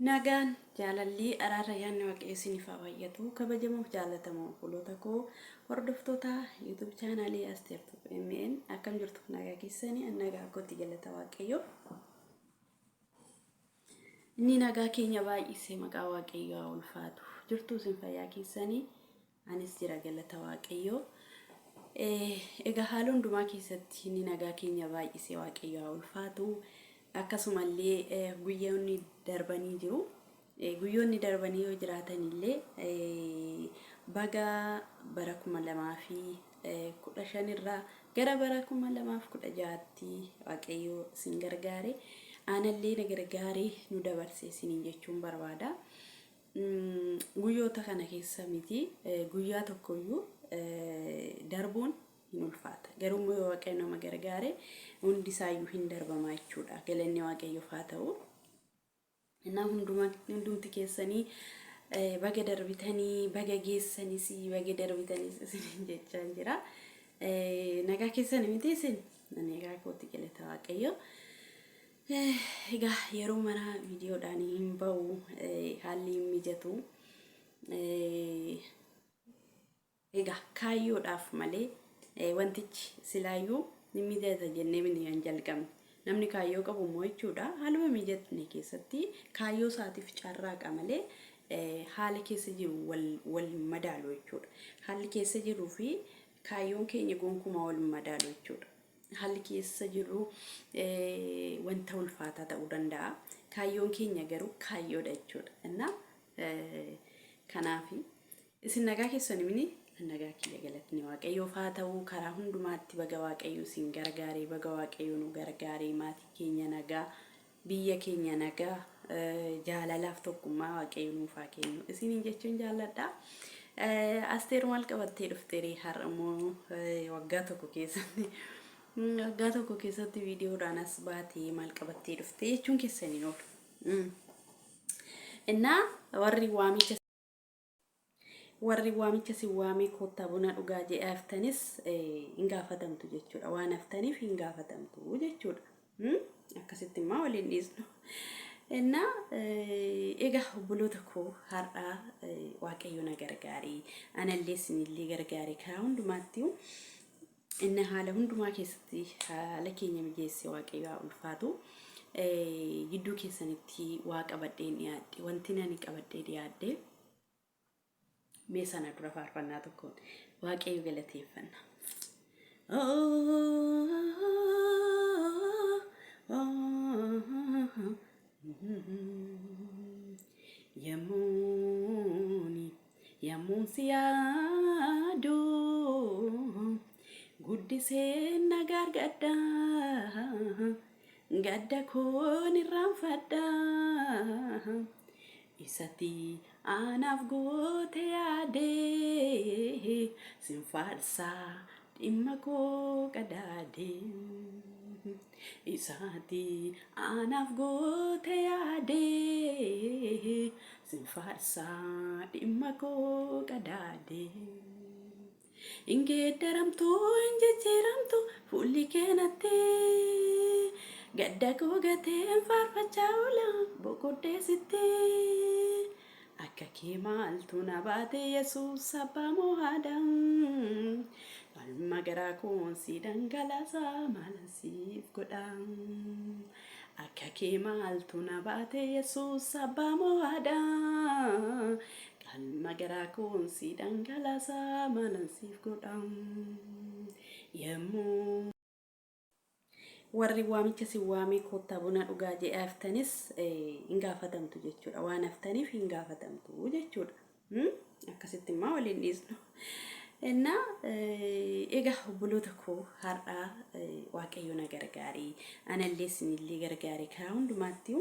Nagaan jaalallii araara yaanni waaqayyo isiniif haa baay'atu kabajamuuf jaalatamu obboloota koo hordoftoota YouTube chaanaalii Asteer MN akkam jirtu nagaa keessanii nagaa kootti galata waaqayyo inni nagaa keenya baay'isee maqaa waaqayyo haa ulfaatu jirtu isin fayyaa keessanii anis jira galata waaqayyo egaa haala hundumaa keessatti inni nagaa keenya baay'isee waaqayyo haa ulfaatu akkasumallee guyyoonni darbanii jiru guyyoonni darbanii yoo jiraatan illee baga bara 2015 irraa gara bara 2016tti waaqayyo isin gargaare aanallee na gargaare nu dabarse isiniin jechuun barbaada. Guyyoota kana keessa miti guyyaa tokkoyyuu darbuun hin ulfaata garuu yoo waaqayyo nama gargaare hundi isaayyuu hin darbama jechuudha galanni waaqayyoof haa ta'u. Innaa hundumti keessanii baga darbitanii baga geessanis baga darbitanis isin jechaan jira. Nagaa keessan miti isin nagaa kootti galata waaqayyo. Egaa yeroo mara viidiyoodhaan hin ba'u haalli hin mijatu. Egaa kaayyoodhaaf malee wantichi silaayyuu ni mijata jennee hin jalqabne. Namni kaayyoo qabu immoo jechuudha haaluma mijatne keessatti kaayyoo isaatiif carraaqa malee haala keessa jiru wal madaalu jechuudha. Haalli keessa jiruu fi kaayyoon keenya gonkumaa wal madaalu jechuudha. Haalli keessa jiru wanta ulfaataa ta'uu danda'a. Kaayyoon keenya garuu kaayyoodha jechuudha. Innaa kanaaf isin nagaa keessan mini nagaa kiyya galatni waaqayyoof haa ta'u karaa hundumaatti baga waaqayyo isin gargaaree baga waaqayyo nu gargaaree maatii keenya nagaa biyya keenya nagaa jaalalaaf tokkummaa waaqayyo nuuf haa kennu isiniin jechuun jaalladha. Asteer maal qabattee dhuftee har'a immoo waggaa tokko keessatti viidiyoodhaan as baatee maal qabattee dhuftee jechuun keessaniin oolu. Innaa warri waamicha si waamee koottaa buna dhugaa jedhee haftanis hin gaafatamtu jechuudha. Waan haftaniif hin gaafatamtu jechuudha. Akkasitti immoo waliin dhiisnu. Innaa egaa obboloota koo har'aa waaqayyo na gargaaree anallee isinillee gargaaree karaa hundumaatti inni haala hundumaa keessatti haala keenya mijeessee waaqayyo haa ulfaatu. Gidduu keessanitti waa qabadhee dhiyaadhe wanti nani qabadhee dhiyaadhe. Meeshaan dura faarfannaa tokkoon waaqayyo galateeffanna. Yemmuun si yaadu guddisee na gargaadha gadda koon irraanfadha. Isati anaaf goote yaade sinfaarsaa dhimma koo qadaade. Isati anaaf goote yaade sinfaarsaa dhimma koo qadaade. Ingeeddaramtu injijjiiramtu fuulli keenatti gadda koo gateen faarfachaa oola boqoddeesitti. Akka kee maaltu na baate Yesuus abbaa mo'aadhaan qalma garaa koon si dhangalaasa maalan siif godha. Akka kee maaltu na baate Yesuus abbaa mo'aadhaan qalma garaa koon si dhangalaasa maalan siif godha. Yemmuu warri waamicha si waamee koottaa buna dhugaa jedhee haftanis hin gaafatamtu jechuudha. Waan haftaniif hin gaafatamtu jechuudha. Akkasitti immoo waliin dhiisnu. Innaa egaa obboloota koo har'aa waaqayyo na gargaaree anallee isinillee gargaaree karaa hundumaatti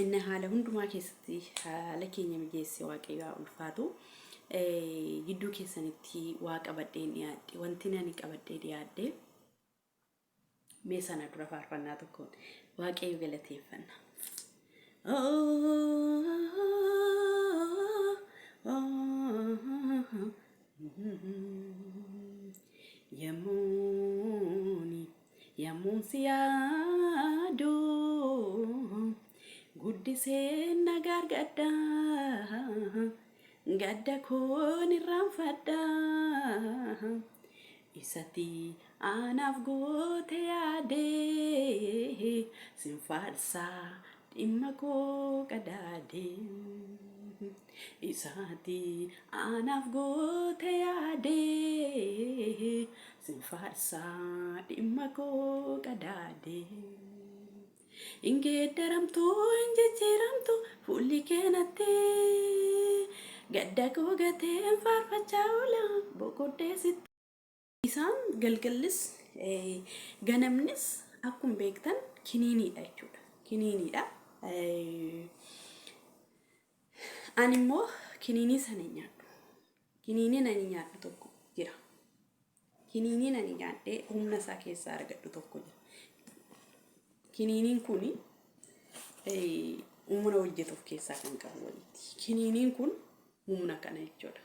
inni haala hundumaa keessatti haala keenya mijeessee waaqayyo haa ulfaatu. Gidduu keessanitti waa qabadhee dhiyaadhe wanti nani qabadhee dhiyaadhe. Meeshaan dura faarfannaa tokkoon waaqayyo galateeffanna. Yemmuun si yaadu guddisee argadda gadda koon irraan fadda isati anaaf goote yaade sinfaarsa dhimma koo qadaade isati anaaf goote yaade sinfaarsa dhimma koo qadaade ingeddaramtu injijjiiramtu fuulli keenatti gadda koo gateen faarfachaa oola boqoddeesitti. Isaan galgallis ganamnis akkuma beektan kiniiniidha jechuudha. Kiniiniidha. Ani immoo kiniinii sana hin nyaadhu. Kiniiniin ani nyaadhu tokko jira. Kiniiniin ani nyaadhee humna isaa keessaa argadhu tokko jira. Kiniiniin kuni humna hojjetuuf keessaa kan qabu walitti. Kiniiniin kun humna kana jechuudha.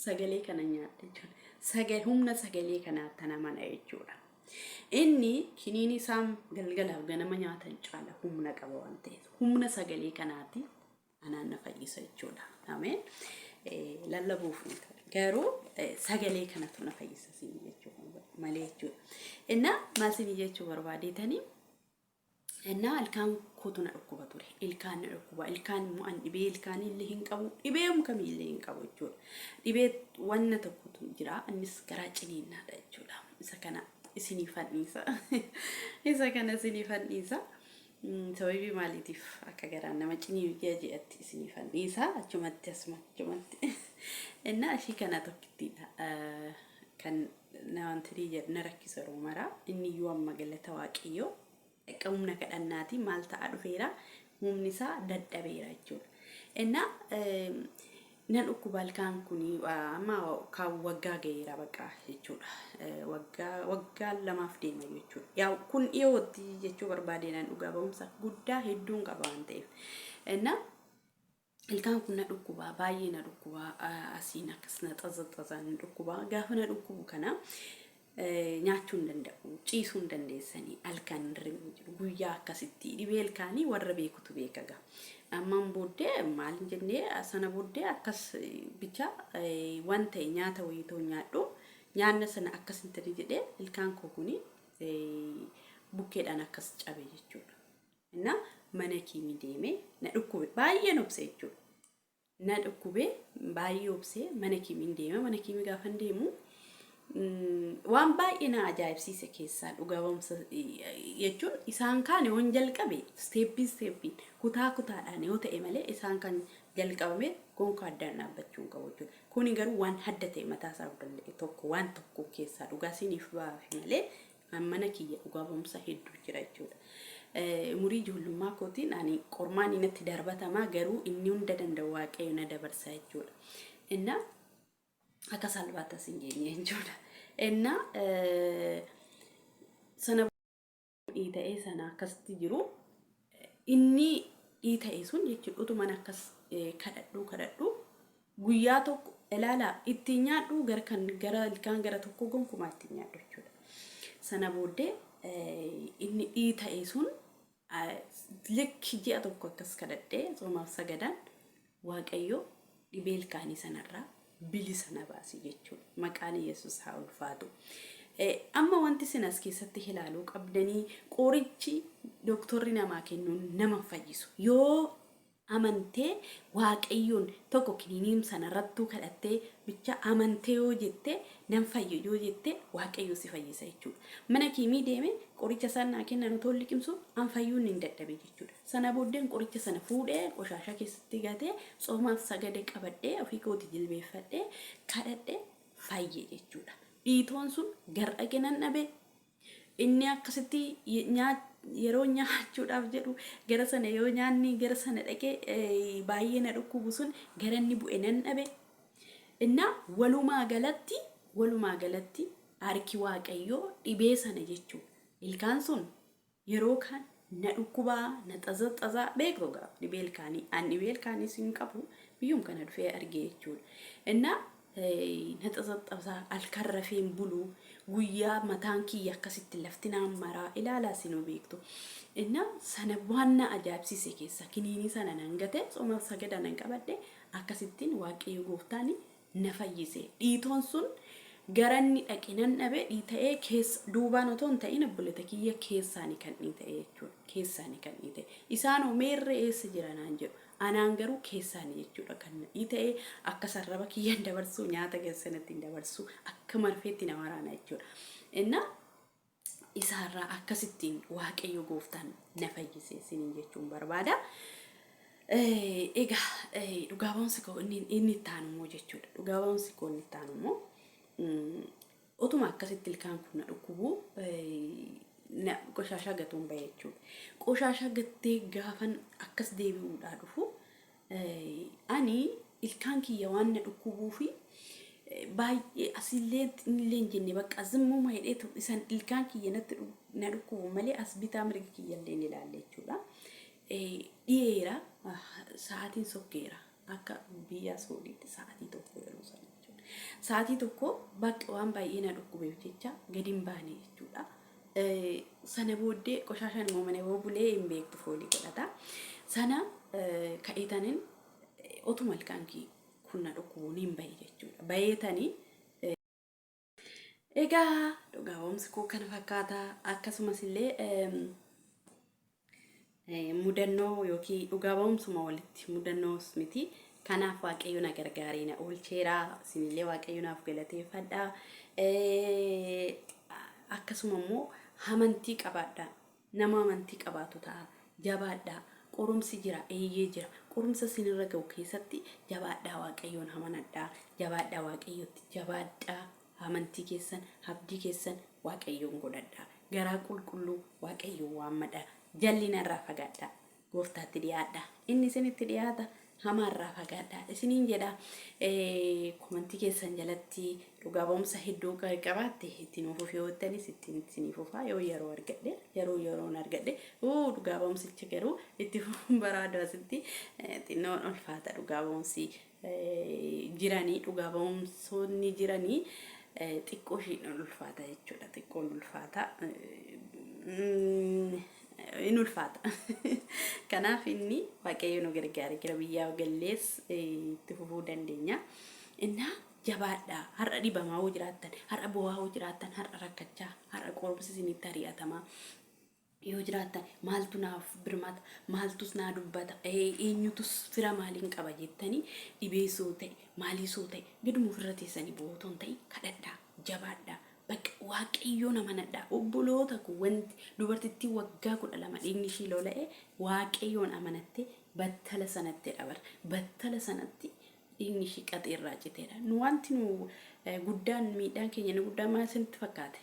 Sagalee kana nyaadhe jechuudha. Humna sagalee kanaatti namana jechuudha. Inni kiniini isaan galgalaaf ganama nyaatan caala humna qaba waan ta'eef humna sagalee kanaatti anaan na fayyisa jechuudha. Ameen. Lallabuuf garuu sagalee kanatu na fayyisa siin jechuudha malee jechuudha. Inna maal siin jechuu barbaadeetanii inna ilkaan kootu na dhukkuba ture. Ilkaan na dhukkuba. Ilkaan immoo an dhibee ilkaan illee hin qabu. Dhibee kamillee hin qabu jechuudha. Dhibee wanna tokkotu jira. Innis garaa ciniinnaadha jechuudha. Isa kana isinii fannisa. Isa kana isinii fannisa. Sababii maaliitiif akka garaan nama cinii jee'atti isinii fannisa. Achumatti achumatti. Inna ashii kana tokkittiidha. Kan nawantirii jedhu na rakkisa Roomaraa. Inni iyyuu amma galata Waaqayyoo. Humna kadhannaati maal ta'a dhufeera humni isaa dadhabeera jechuudha. Inna nan dhukkuba ilkaan kuni amma kan waggaa ga'eera baqa jechuudha. Waggaa lamaaf deema jechuudha. Yaa kun dhiyootti jechuu barbaade nan dhugaa ba'umsa guddaa hedduun qaba waan ta'eef. Inna ilkaan kun na dhukkuba baay'ee na dhukkuba asiin akkas na xazaxazaan dhukkuba gaafa na dhukkubu kana nyaachuun danda'u ciisuun dandeessanii halkan rimu jiru guyyaa akkasitti dhibee ilkaanii warra beekutu beekaga amman booddee maal jennee sana booddee akkas bicha wanta nyaata wayitoo nyaadhu nyaanna sana akkas intani jedhee ilkaan koo kuni bukkeedhaan akkas cabe jechuudha. Inna mana kiimii deemee na dhukkube baay'ee nobse jechuudha. Na dhukkube baay'ee obse mana kiimii deemee mana kiimii gaafa deemu waan baay'ee na ajaa'ibsiise keessaa dhugaa ba'umsa jechuun isaan kaan waan jalqabe steeppiin kutaa kutaadhaan yoo ta'e malee isaan kan jalqabame gonka addaan dhaabbachuu qabu jechuudha. Kuni garuu waan adda ta'e mataa isaa danda'e tokko waan tokko keessaa dhugaa siniif baafi malee mana kiyya dhugaa ba'umsa hedduu jira jechuudha. Umurii ijoollummaa kootiin ani qormaan inatti darbatamaa garuu inni hunda danda'u Waaqayyo na dabarsa jechuudha. Inna akka salphaatti sin geenye jechuudha. Inna sana dhiita'ee sana akkasitti jiru inni dhiita'ee sun jechuudha utuma akkas kadhadhu guyyaa tokko ilaalaa ittiin nyaadhu gara ilkaan gara tokko gonkumaa ittiin nyaadhu jechuudha. Sana booddee inni dhiita'ee sun likki ji'a tokko akkas kadhadhee soomaaf sagadaan Waaqayyo dhibee ilkaanii sanarraa bilisa na baasi jechuudha. Maqaan Yesuus haa ulfaatu. Amma wanti sinas keessatti ilaaluu qabdanii qorichi doktorri namaa kennuun nama fayyisu. Yoo amantee Waaqayyoon tokko kiniiniin sanarrattuu kadhattee bicha amantee yoo jette nan fayyu yoo jette Waaqayyo si fayyisa jechuudha. Mana kiimii deeme qoricha sana kennan otoo liqimsu an fayyuun hin dadhabe jechuudha. Sana booddeen qoricha sana fuudhee qoshashaa keessatti gatee soomaaf sagade qabadhee ofii kooti jilbeeffadhee kadhadhee fayye jechuudha. Dhiitoon sun gar'aqe nan dhabe inni akkasitti yeroo nyaachuudhaaf jedhu gara sana yoo nyaanni gara sana dhaqee baay'ee na dhukkubu sun gara inni bu'e nan dhabe. Inna walumaa galatti harki Waaqayyoo dhibee sana jechuudha. Ilkaan sun yeroo kan na dhukkubaa na xazaxazaa beektu gaaf dhibee ilkaanii an dhibee ilkaanii sin qabu biyyum kana dhufee argee jechuudha. Inna na xaxaxabsaa halkan rafeen buluu guyyaa mataan kiyya akkasitti lafti naan maraa ilaalaa sinuu beektu. Inna sana waan na ajaa'ibsiise keessa kiniinii sana nan gate soma sagada nan qabadhe akkasittiin waaqayyo gooftaan na fayyise. Dhiitoon sun garanni dhaqinan dhabe dhiita'ee keessa duubaan otoo hin ta'in obboleta kiyya keessaani kan dhiita'e jechuudha. Keessaani kan dhiita'e. Isaanoo meerre eessa jira naan jedhu. Anaan garuu keessaani jechuudha kan dhiita'e akka sarraba kiyyan dabarsu nyaata keessatti dabarsu akka marfeetti nama waraana jechuudha. Inna isaarraa akkasittiin waaqayyo gooftaan na fayyise isiniin jechuun barbaada. Egaa dhugaa ba'umsi koo inni itti aanu immoo jechuudha. Dhugaa ba'umsi koo inni itti aanu immoo otuma akkasitti ilkaan kun na dhukkubu qoshashaa gatuun bahe jechuudha. Qoshashaa gattee gaafan akkas deebi'uudhaa dhufu ani ilkaan kiyya waan na dhukkubuu fi baay'ee asillee illee hin jenne bakka zimmuma hidhee isan ilkaan kiyya na dhukkubu malee as bitaa mirga kiyya illee ni ilaalle jechuudha. Dhiyeera sa'aatiin sokkeera akka biyya Soodiitti sa'aatii tokko yeroo sana jechuudha. Sa'aatii tokko bakka waan baay'ee na dhukkubeef jecha gadi hin baane jechuudha. Sana booddee qoshashaan immoo mana bulee hin beektu foolii godhata. Sana ka'eetaniin otuma ilkaan kiyya kun na dhukkubuun hin bahe jechuudha. Baheetanii egaa dhugaa ba'umsi koo kana fakkaata akkasumas illee mudannoo yookiin dhugaa ba'umsuma walitti mudannoos miti. Kanaaf waaqayyo na gargaaree na oolcheera. Isinillee waaqayyo naaf galateeffadha. Akkasuma immoo amantii qabaadha. Nama amantii qabaatu ta'a. Jabaadha. Qorumsi jira, eeyyee jira. Qorumsa sinirra ga'u keessatti jabaadha waaqayyoon amanadha. Jabaadha waaqayyotti jabaadha. Amantii keessan, abdii keessan waaqayyoon godhadha. Garaa qulqulluu waaqayyoon waammadha. Jallina irraa fagaadha. Gooftaatti dhiyaadha. Inni isinitti dhiyaata. Hamaa irraa fagaadha. Isiniin jedha komantii keessan jalatti dhugaa ba'umsa hedduu qabaatte ittiin ofuuf yoo ta'anis ittiin isiniif ofaa yeroo argadhe yeroon argadhe dhugaa ba'umsicha garuu itti baraada asitti xinnoon ulfaata dhugaa ba'umsi jiranii dhugaa ba'umsoonni jiranii xiqqoo ishiin ulfaata jechuudha. Xiqqoon ulfaata. In ulfaata. Kanaaf inni waaqayyo nu gargaare gara biyyaa gallees itti fufuu dandeenya. Inna jabaadha. Har'a dhibamaa hoo jiraattan, har'a bo'aa hoo jiraattan, har'a rakkachaa, har'a qorumsi isinitti ari'atamaa yoo jiraattan maaltu naaf birmata, maaltus naa dubbata, eenyutus fira maaliin qaba jettanii dhibeessoo ta'e, maaliisoo ta'e giduma ofirra teessanii bo'ootoon ta'e kadhadhaa, jabaadhaa. Bakka waaqayyoon amanadha. Obboloota kun wanti dubartittii waggaa 12 dhiigni ishii lola'e waaqayyoon amanatte battala sanatti dabar. Battala sanatti dhiigni ishii qaxeerraa citeedha. Nu wanti nu guddaan miidhaan keenya nu guddaan maal isinitti fakkaate?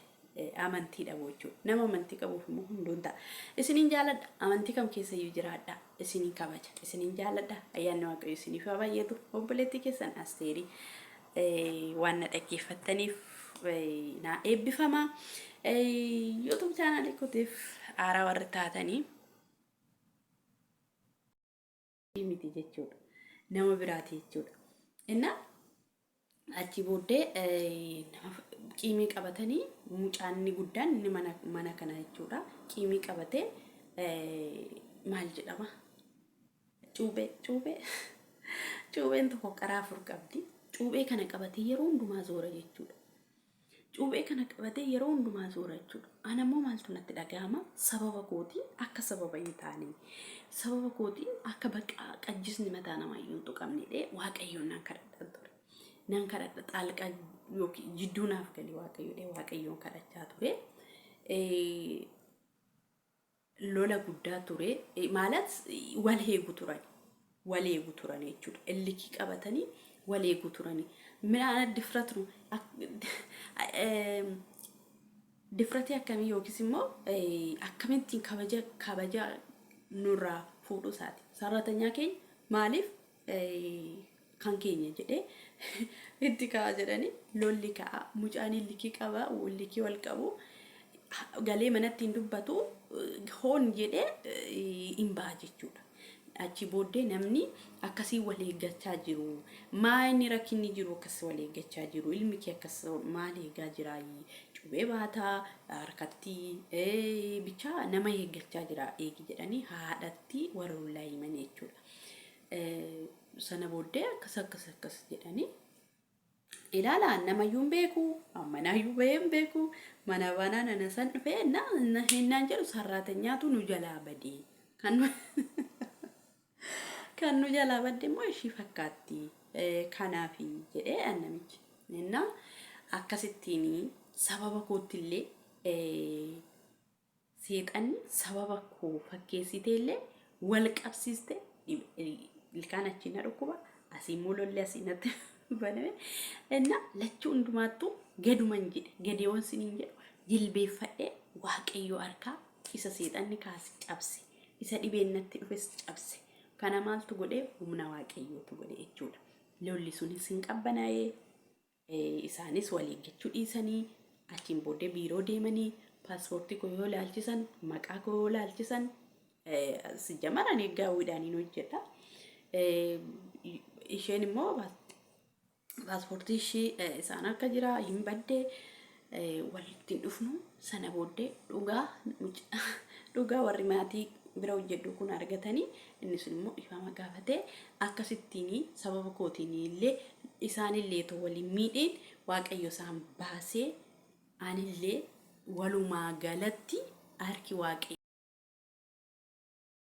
Amantii dhabuu jechuudha. Nama amantii qabuuf immoo hunduun ta'a. Isiniin jaaladha. Amantii kam keessa iyyuu jiraadha. Isiniin kabaja. Isiniin jaaladha. Ayyaanni waaqayyo isiniif haa baay'atu. Obboleettii keessan Asteerii waan na dhaggeeffattaniif na eebbifama. YouTube channel kootiif haaraa warri taatanii miti jechuudha. Nama biraati jechuudha. Inna achi booddee qiimii qabatanii mucaanni guddaan inni mana kana jechuudha. Qiimii qabatee maal jedhama? Cuubeen tokko karaa afur qabdi. Cuubee kana qabatee yeroo hundumaa zoora jechuudha. Cuubee kana qabatee yeroo hundumaa zoora jechuudha. Ana immoo maaltu natti dhagahama? Sababa kootiin akka sababa hin taane. Sababa kootiin akka bakka qajjisni mataa namaa iyyuu hin tuqamnedhe waaqayyoon nan kadhadha ture. Nan kadhadha xaalqa yookiin jidduu naaf galee waaqayyoon kadhachaa ture. Lola guddaa ture. Maalas wal eegu turan. Wal eegu turan jechuudha. Illikii qabatanii wal eegu turanii. Midhaan difratnu difratee akkamii yookiis immoo akkamittiin kabaja nurraa fuudhu isaati. Sararatanyaa keenya maaliif kan keenya jedhee itti ka'a jedhanii lolli ka'a. Mucaan illikii qaba, illikii wal qabu. Galee manatti hin dubbatu hoon jedhee hin ba'a jechuudha. achi booddee namni akkasii wal eeggachaa jiru. Maa inni rakkinni jiru akkas wal eeggachaa jiru. Ilmi kee akkas maal eegaa jira? Cubee baataa harkatti bichaa nama eeggachaa jira eegi jedhanii haadhatti warra ollaa himan jechuudha. Sana booddee akkas jedhanii ilaala nama yuun beeku mana yu bayeen beeku mana banana san dhufee na hinnaan jedhu sarraatanyatu nu jalaa badee kan nu jalaa badde immoo ishii fakkaatti kanaafi jedhee annamichi inna akkasittiin sababa koottillee seexanni sababa koo fakkeessiteellee wal qabsiiste ilkaan achina dhukkuba asii mul'olle asinatti baname enna lachuu hundumaattu gaduman jedhe gadeewwan siniin jedhu jilbeeffadhee waaqayyo harkaa isa seexanni kaasi cabse isa dhibeennatti dhufes cabse kana maaltu godhee humna waaqayyootu godhe jechuudha. Lolli sunis hin qabbanaa'ee isaanis wal eeggachuu dhiisanii achiin booddee biiroo deemanii paaspoortii koo yoo laalchisan maqaa koo yoo laalchisan si jamaran eeggaa hawwiidhaaniin hojjedha. Isheen immoo paaspoortii ishii isaan akka jira hin badde walitti dhufnu sana booddee dhugaa warri maatii bira hojjedhu kun argatanii inni sun immoo ifama gaafatee akkasittiin sababa kootiin illee isaanillee too waliin miidheen waaqayyo isaan baasee anillee walumaa galatti harki waaqayyo